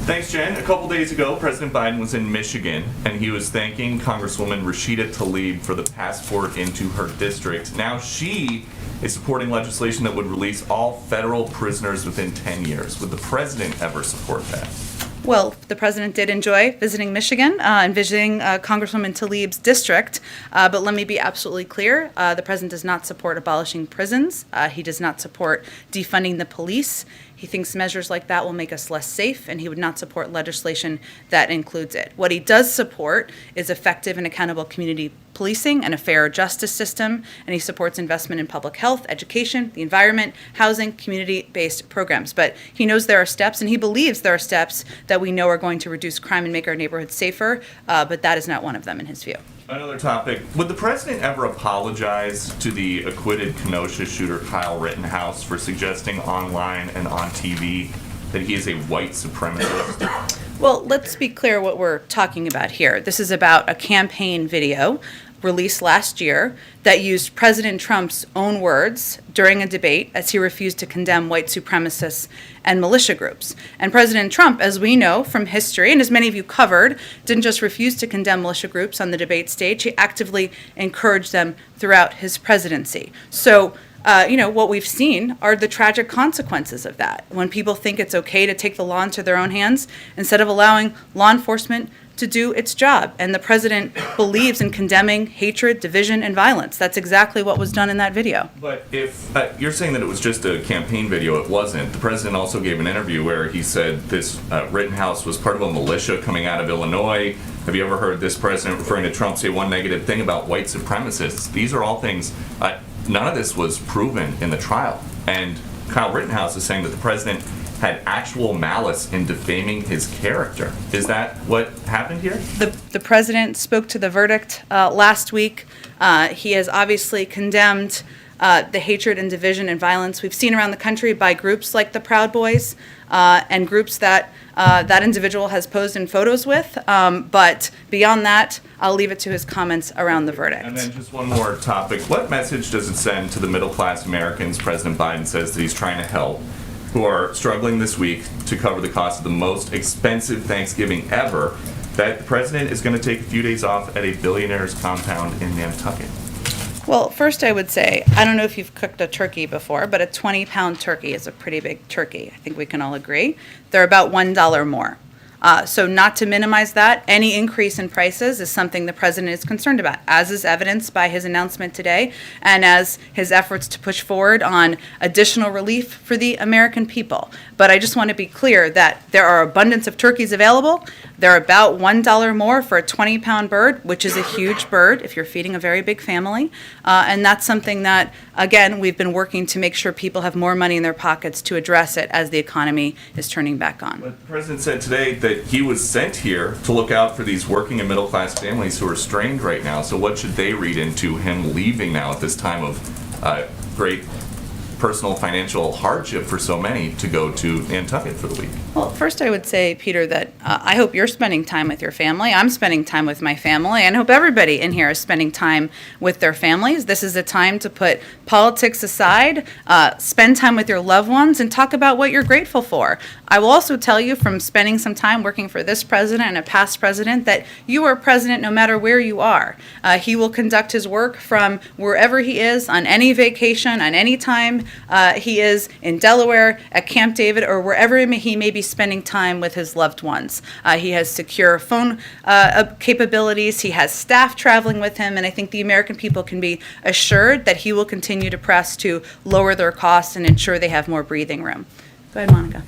Thanks, Jen. A couple days ago, President Biden was in Michigan, and he was thanking Congresswoman Rashida Tlaib for the passport into her district. Now she is supporting legislation that would release all federal prisoners within 10 years. Would the president ever support that? Well, the president did enjoy visiting Michigan and visiting Congresswoman Tlaib's district, but let me be absolutely clear. The president does not support abolishing prisons. He does not support defunding the police. He thinks measures like that will make us less safe, and he would not support legislation that includes it. What he does support is effective and accountable community policing and a fair justice system, and he supports investment in public health, education, the environment, housing, community-based programs. But he knows there are steps, and he believes there are steps that we know are going to reduce crime and make our neighborhoods safer, but that is not one of them in his view. Another topic. Would the president ever apologize to the acquitted Kenosha shooter Kyle Rittenhouse for suggesting online and on TV that he is a white supremacist? Well, let's be clear what we're talking about here. This is about a campaign video released last year that used President Trump's own words during a debate as he refused to condemn white supremacists and militia groups. And President Trump, as we know from history, and as many of you covered, didn't just refuse to condemn militia groups on the debate stage, he actively encouraged them throughout his presidency. So, what we've seen are the tragic consequences of that. When people think it's okay to take the law into their own hands instead of allowing law enforcement to do its job. And the president believes in condemning hatred, division, and violence. That's exactly what was done in that video. But if you're saying that it was just a campaign video, it wasn't. The president also gave an interview where he said this Rittenhouse was part of a militia coming out of Illinois. Have you ever heard this president referring to Trump say one negative thing about white supremacists? These are all things, none of this was proven in the trial. And Kyle Rittenhouse is saying that the president had actual malice in defaming his character. Is that what happened here? The president spoke to the verdict last week. He has obviously condemned the hatred and division and violence we've seen around the country by groups like the Proud Boys and groups that that individual has posed in photos with. But beyond that, I'll leave it to his comments around the verdict. And then just one more topic. What message does it send to the middle-class Americans President Biden says that he's trying to help, who are struggling this week to cover the cost of the most expensive Thanksgiving ever, that the president is going to take a few days off at a billionaire's compound in Nantucket? Well, first I would say, I don't know if you've cooked a turkey before, but a 20-pound turkey is a pretty big turkey. I think we can all agree. They're about $1 more. So not to minimize that, any increase in prices is something the president is concerned about, as is evidenced by his announcement today and as his efforts to push forward on additional relief for the American people. But I just want to be clear that there are abundance of turkeys available. They're about $1 more for a 20-pound bird, which is a huge bird if you're feeding a very big family. And that's something that, again, we've been working to make sure people have more money in their pockets to address it as the economy is turning back on. But the president said today that he was sent here to look out for these working and middle-class families who are strained right now. So what should they read into him leaving now at this time of great personal financial hardship for so many to go to Nantucket for the week? Well, first I would say, Peter, that I hope you're spending time with your family. I'm spending time with my family, and I hope everybody in here is spending time with their families. This is a time to put politics aside, spend time with your loved ones, and talk about what you're grateful for. I will also tell you from spending some time working for this president and a past president that you are president no matter where you are. He will conduct his work from wherever he is, on any vacation, on any time he is in Delaware, at Camp David, or wherever he may be spending time with his loved ones. He has secure phone capabilities. He has staff traveling with him, and I think the American people can be assured that he will continue to press to lower their costs and ensure they have more breathing room. Go ahead, Monica.